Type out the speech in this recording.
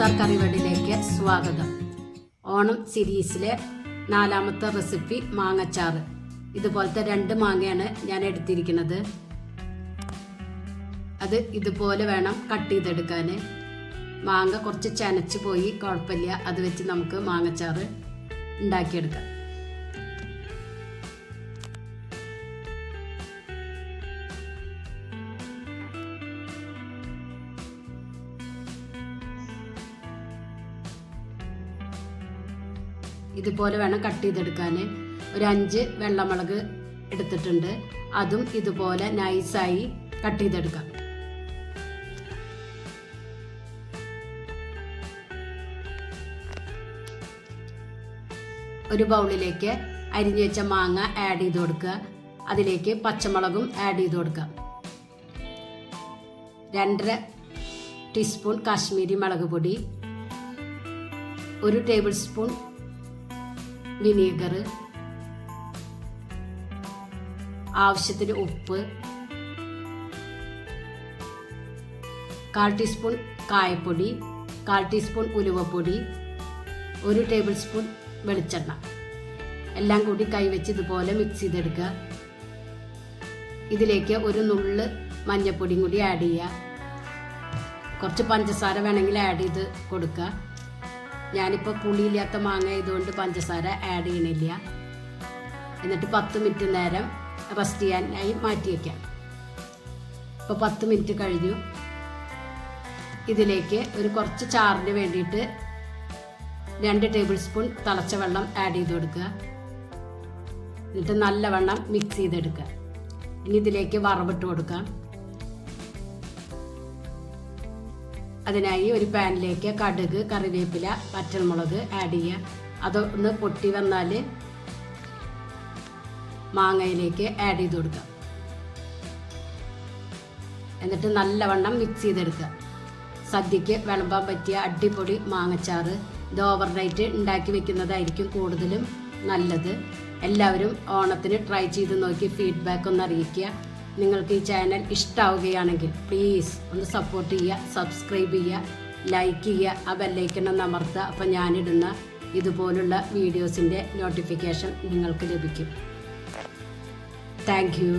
മലബാർ കറിവെടിലേക്ക് സ്വാഗതം. ഓണം സീരീസിലെ 4ാമത്തെ റെസിപ്പി മാങ്ങച്ചാറ്. ഇതുപോലത്തെ 2 മാങ്ങയാണ് ഞാൻ എടുത്തിരിക്കുന്നത്. അത് ഇതുപോലെ വേണം കട്ട് ചെയ്തെടുക്കാൻ. മാങ്ങ കുറച്ച് ചനച്ച് പോയി കുഴപ്പമില്ല, അത് വെച്ച് നമുക്ക് മാങ്ങച്ചാറ് ഉണ്ടാക്കിയെടുക്കാം. ഇതുപോലെ വേണം കട്ട് ചെയ്തെടുക്കാൻ. ഒരു 5 വെള്ളമുളക് എടുത്തിട്ടുണ്ട്. അതും ഇതുപോലെ നൈസായി കട്ട് ചെയ്തെടുക്കാം. ഒരു ബൗളിലേക്ക് അരിഞ്ഞു വെച്ച മാങ്ങ ആഡ് ചെയ്ത് കൊടുക്കുക. അതിലേക്ക് പച്ചമുളകും ആഡ് ചെയ്ത് കൊടുക്കാം. 2.5 ടീസ്പൂൺ കാശ്മീരി മുളക് പൊടി, 1 ടേബിൾ സ്പൂൺ വിനീഗർ, ആവശ്യത്തിന് ഉപ്പ്, 1/4 ടീസ്പൂൺ കായപ്പൊടി, 1/4 ടീസ്പൂൺ ഉലുവപ്പൊടി, 1 ടേബിൾ സ്പൂൺ വെളിച്ചെണ്ണ. എല്ലാം കൂടി കൈവച്ച് ഇതുപോലെ മിക്സ് ചെയ്തെടുക്കുക. ഇതിലേക്ക് ഒരു നുള്ള് മഞ്ഞൾപ്പൊടിയും കൂടി ആഡ് ചെയ്യുക. കുറച്ച് പഞ്ചസാര വേണമെങ്കിൽ ആഡ് ചെയ്ത് കൊടുക്കുക. ഞാനിപ്പോൾ പുളിയില്ലാത്ത മാങ്ങ ആയതുകൊണ്ട് പഞ്ചസാര ആഡ് ചെയ്യണില്ല. എന്നിട്ട് 10 മിനിറ്റ് നേരം റെസ്റ്റ് ചെയ്യാനായി മാറ്റി വയ്ക്കാം. ഇപ്പോൾ 10 മിനിറ്റ് കഴിഞ്ഞു. ഇതിലേക്ക് ഒരു കുറച്ച് ചാറിന് വേണ്ടിയിട്ട് 2 ടേബിൾ സ്പൂൺ തിളച്ച വെള്ളം ആഡ് ചെയ്ത് കൊടുക്കുക. എന്നിട്ട് നല്ലവണ്ണം മിക്സ് ചെയ്തെടുക്കുക. ഇനി ഇതിലേക്ക് വറവിട്ട് കൊടുക്കാം. അതിനായി ഒരു പാനിലേക്ക് കടുക്, കറിവേപ്പില, പച്ചമുളക് ആഡ് ചെയ്യുക. അതൊന്ന് പൊട്ടി വന്നാൽ മാങ്ങയിലേക്ക് ആഡ് ചെയ്ത് കൊടുക്കുക. എന്നിട്ട് നല്ലവണ്ണം മിക്സ് ചെയ്തെടുക്കുക. സദ്യക്ക് വിളമ്പാൻ പറ്റിയ അടിപൊളി മാങ്ങച്ചാറ്. ഇത് ഓവർനൈറ്റ് ഉണ്ടാക്കി വെക്കുന്നതായിരിക്കും കൂടുതലും നല്ലത്. എല്ലാവരും ഓണത്തിന് ട്രൈ ചെയ്ത് നോക്കി ഫീഡ്ബാക്ക് ഒന്ന് അറിയിക്കുക. നിങ്ങൾക്ക് ഈ ചാനൽ ഇഷ്ടമാവുകയാണെങ്കിൽ പ്ലീസ് ഒന്ന് സപ്പോർട്ട് ചെയ്യുക, സബ്സ്ക്രൈബ് ചെയ്യുക, ലൈക്ക് ചെയ്യുക, ആ ബെല്ലൈക്കൺ ഒന്ന് അമർത്തുക. അപ്പോൾ ഞാനിടുന്ന ഇതുപോലുള്ള വീഡിയോസിൻ്റെ നോട്ടിഫിക്കേഷൻ നിങ്ങൾക്ക് ലഭിക്കും. Thank you.